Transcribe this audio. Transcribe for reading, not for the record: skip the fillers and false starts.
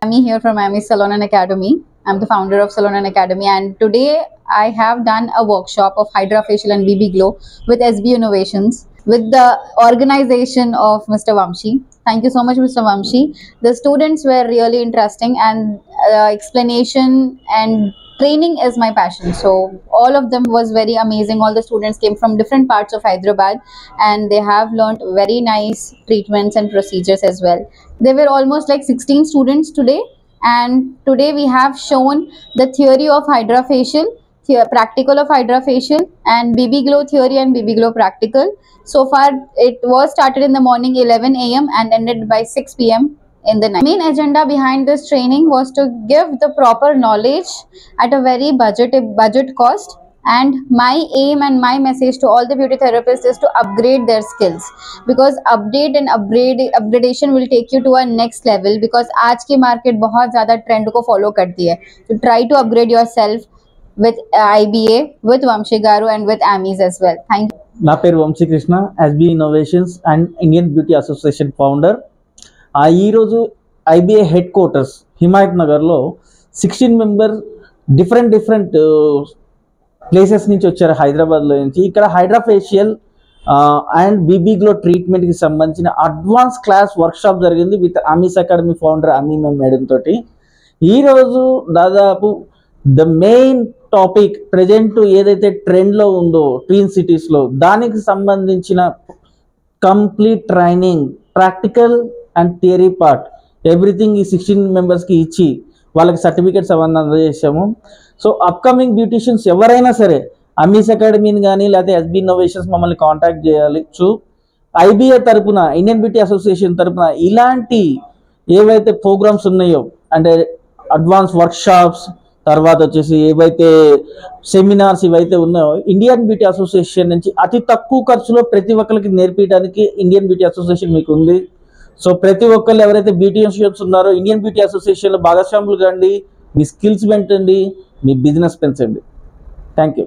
Ami here from Ami Salon and Academy. I'm the founder of Salon and Academy, and today I have done a workshop of Hydra Facial and BB Glow with SB Innovations with the organization of Mr. Vamshi. Thank you so much, Mr. Vamshi. The students were really interesting, and explanation and training is my passion. So all of them was very amazing. All the students came from different parts of Hyderabad, and they have learned very nice treatments and procedures as well. There were almost like 16 students today, and today we have shown the theory of Hydra Facial, practical of Hydra Facial, and BB Glow theory and BB Glow practical. So far it was started in the morning 11 a.m. and ended by 6 p.m. in the night. Main agenda behind this training was to give the proper knowledge at a very budget cost, and my aim and my message to all the beauty therapists is to upgrade their skills, because upgradation will take you to a next level, because आज की market बहुत ज़्यादा trend को follow करती है. So try to upgrade yourself with IBA, with Vamshi Garu and with Amis as well. Thank you. నా పేరు Vamshi Krishna, SB innovations and Indian beauty association founder. ఈరోజు IBA హెడ్ క్వార్టర్స్ హిమాయత్ నగర్లో 16 మెంబర్ డిఫరెంట్ ప్లేసెస్ నుంచి వచ్చారు, హైదరాబాద్లో నుంచి. ఇక్కడ hydra facial and BB glow ట్రీట్మెంట్కి సంబంధించిన అడ్వాన్స్ క్లాస్ వర్క్షాప్ జరిగింది with Amy's academy founder Amy madam తోటి. ఈరోజు దాదాపు ద మెయిన్ టాపిక్ ప్రజెంట్ ఏదైతే ట్రెండ్లో ఉందో ట్విన్ సిటీస్లో, దానికి సంబంధించిన complete training, practical and theory part everything ఈ 16 మెంబర్స్కి ఇచ్చి వాళ్ళకి సర్టిఫికేట్స్ అవన్నీ అందజేసాము. సో అప్కమింగ్ బ్యూటిషియన్స్ ఎవరైనా సరే అమీస్ అకాడమీని కానీ లేకపోతే SB ఇన్నోవేషన్స్ మమ్మల్ని కాంటాక్ట్ చేయాలి. సో IBA తరపున, ఇండియన్ బ్యూటీ అసోసియేషన్ తరపున ఇలాంటి ఏవైతే ప్రోగ్రామ్స్ ఉన్నాయో, అంటే అడ్వాన్స్ వర్క్షాప్స్, తర్వాత వచ్చేసి ఏవైతే సెమినార్స్ ఇవైతే ఉన్నాయో, ఇండియన్ బ్యూటీ అసోసియేషన్ నుంచి అతి తక్కువ ఖర్చులో ప్రతి ఒక్కరికి నేర్పించడానికి ఇండియన్ బ్యూటీ అసోసియేషన్ మీకు ఉంది. సో ప్రతి ఒక్కళ్ళు ఎవరైతే బ్యూటీషియన్స్ ఉన్నారో ఇండియన్ బ్యూటీ అసోసియేషన్లో భాగస్వాములు కండి, మీ స్కిల్స్ పెంచండి, మీ బిజినెస్ పెంచండి. Thank you.